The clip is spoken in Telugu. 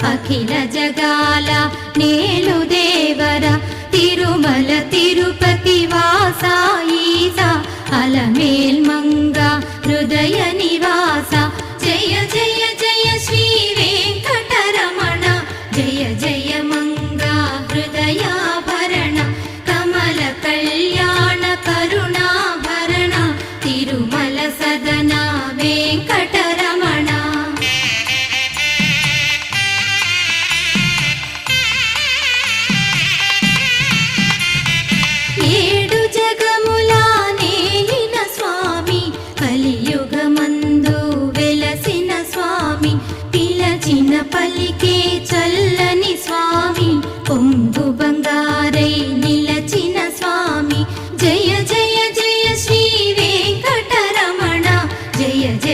అఖిల జగాల నేలు దేవర తిరుమల తిరుపతి వాస ఈసా అలమేల్ మంగ హృదయ నివాస జయ జయ జయ శ్రీ వెంకటరమణ జయ జయ మంగ హృదయాభరణ కమల కళ్యాణ కరుణాభరణ తిరుమల సదన వెంకటరమణ. ఏడు జగములా నేలిన స్వామి కలియుగమందు వెలసిన స్వామి పిలచిన పలికే